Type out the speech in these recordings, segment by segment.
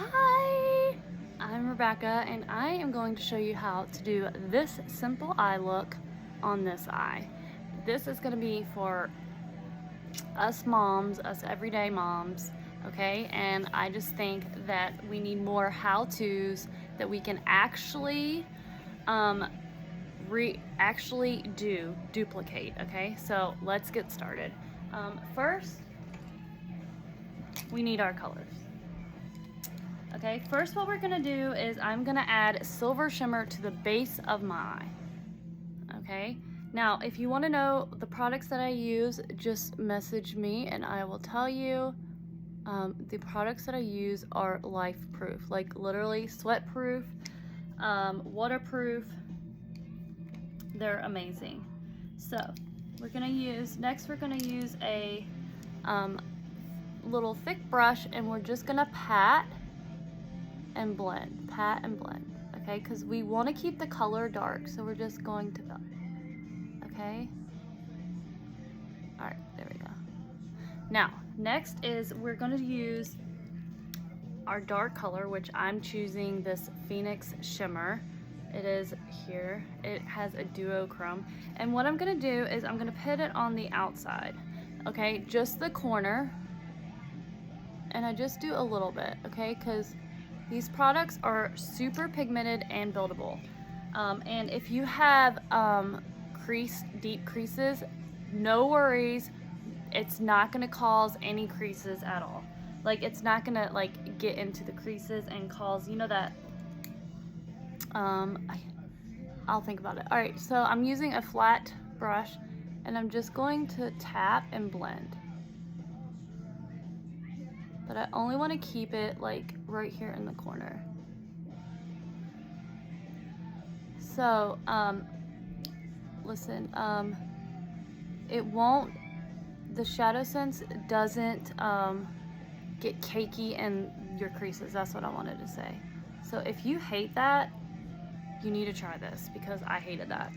Hi, I'm Rebecca and I am going to show you how to do this simple eye look on this eye. This is going to be for us moms, us everyday moms, okay? And I just think that we need more how-tos that we can actually duplicate, okay? So let's get started. First, we need our colors. Okay, first what we're gonna do is I'm gonna add silver shimmer to the base of my eye. Okay, now if you want to know the products that I use, just message me and I will tell you. The products that I use are life proof, like literally sweat proof, waterproof. They're amazing. So we're gonna use a little thick brush and we're just gonna pat and blend, okay? Because we want to keep the color dark, so we're just going to go, okay? All right, there we go. Now, next is we're going to use our dark color, which I'm choosing this Phoenix Shimmer. It is here. It has a duochrome. And what I'm going to do is I'm going to put it on the outside, okay? Just the corner. And I just do a little bit, okay? Because these products are super pigmented and buildable. And if you have deep creases, no worries. It's not gonna cause any creases at all. Like, it's not gonna like get into the creases and cause, you know, that, I'll think about it. All right, so I'm using a flat brush and I'm just going to tap and blend. But I only want to keep it like right here in the corner. So, listen, the shadow sense doesn't get cakey in your creases. That's what I wanted to say. So if you hate that, you need to try this because I hated that.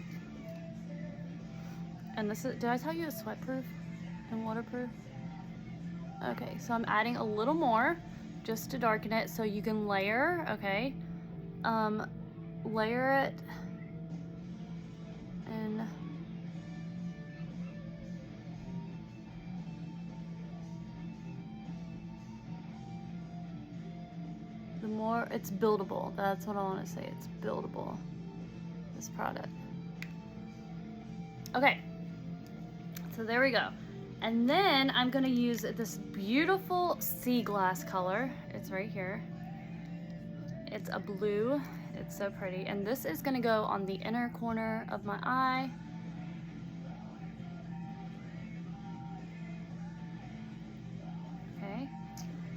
And this is, did I tell you it's sweat proof and waterproof? Okay, so I'm adding a little more just to darken it so you can layer, okay? Layer it and the more it's buildable. That's what I want to say. It's buildable, this product. Okay, so there we go. And then I'm gonna use this beautiful sea glass color. It's right here. It's a blue, it's so pretty. And this is gonna go on the inner corner of my eye. Okay,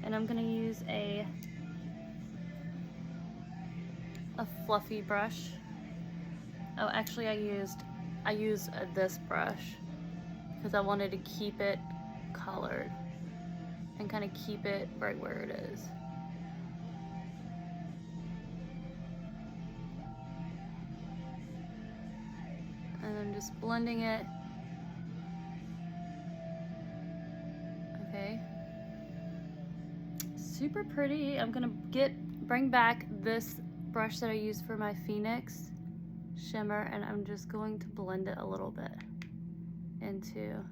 and I'm gonna use a fluffy brush. Oh, actually I used this brush because I wanted to keep it colored and kind of keep it right where it is. And I'm just blending it. Okay. Super pretty. I'm gonna bring back this brush that I used for my Phoenix Shimmer and I'm just going to blend it a little bit into.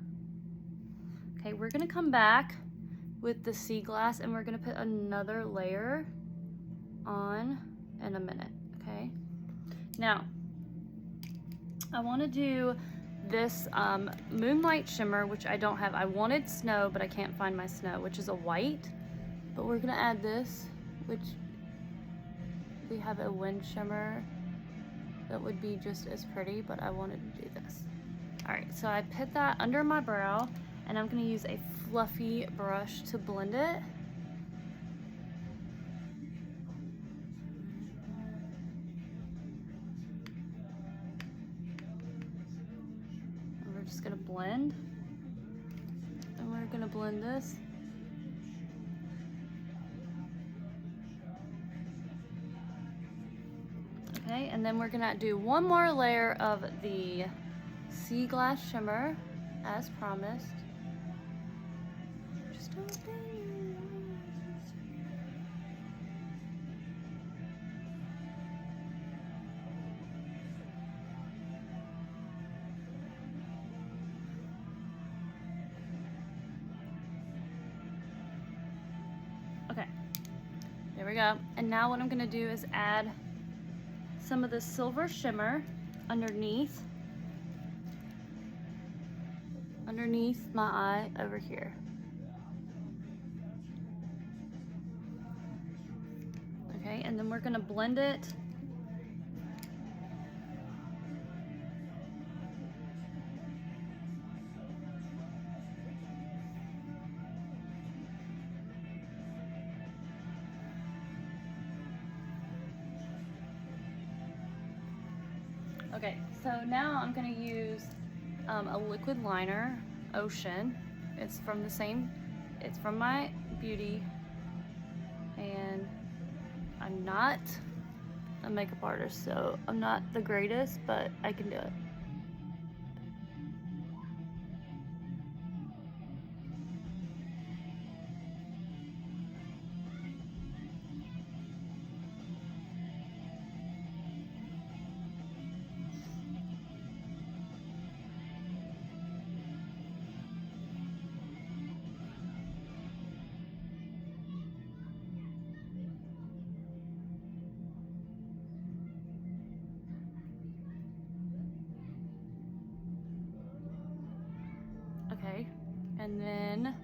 Okay, we're gonna come back with the sea glass and we're gonna put another layer on in a minute, okay? Now, I wanna do this Moonlight Shimmer, which I don't have. I wanted snow, but I can't find my snow, which is a white. But we're gonna add this, which we have a wind shimmer that would be just as pretty, but I wanted to do this. All right, so I put that under my brow and I'm gonna use a fluffy brush to blend it. And we're just gonna blend. And we're gonna blend this. Okay, and then we're gonna do one more layer of the sea glass shimmer as promised. Just don't we go. And now what I'm gonna do is add some of the silver shimmer underneath my eye over here. Okay, and then we're gonna blend it. Okay, so now I'm gonna use a liquid liner, Ocean. It's from my beauty, and I'm not a makeup artist, so I'm not the greatest, but I can do it. Okay, and then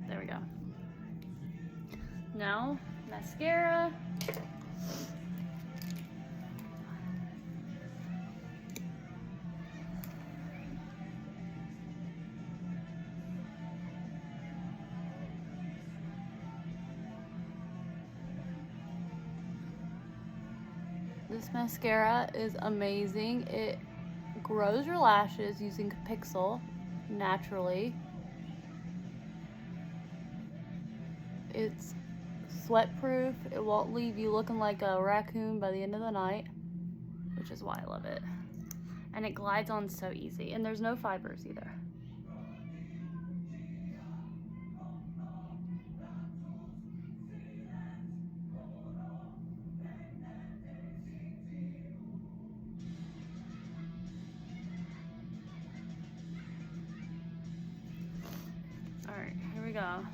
there we go. Now, mascara. This mascara is amazing. It grows your lashes using Pixel naturally. It's sweat proof. It won't leave you looking like a raccoon by the end of the night, which is why I love it. And it glides on so easy, and there's no fibers either. All right, here we go.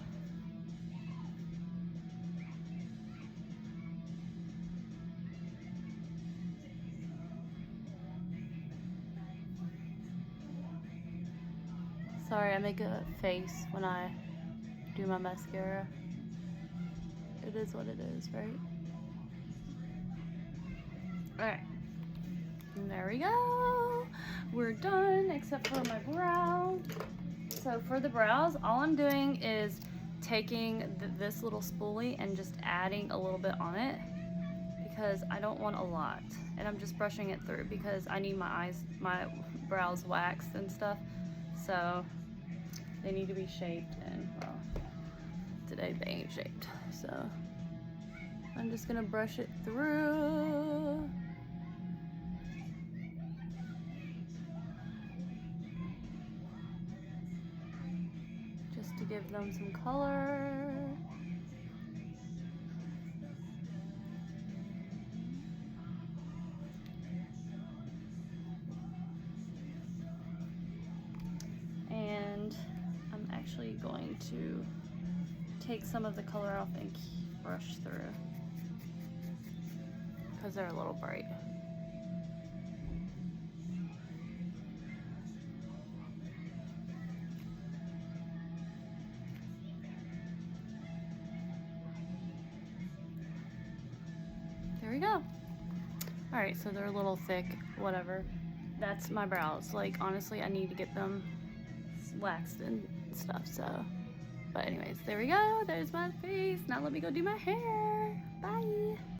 Sorry, I make a face when I do my mascara. It is what it is, right? Alright. And there we go. We're done, except for my brow. So for the brows, all I'm doing is taking this little spoolie and just adding a little bit on it, because I don't want a lot. And I'm just brushing it through because I need my brows waxed and stuff. So they need to be shaped, and well, today they ain't shaped. So I'm just gonna brush it through. Just to give them some color. And I'm actually going to take some of the color off and brush through because they're a little bright. There we go. All right, so they're a little thick, whatever. That's my brows. Like, honestly, I need to get them waxed and stuff, so. But anyways, there we go. There's my face. Now let me go do my hair. Bye.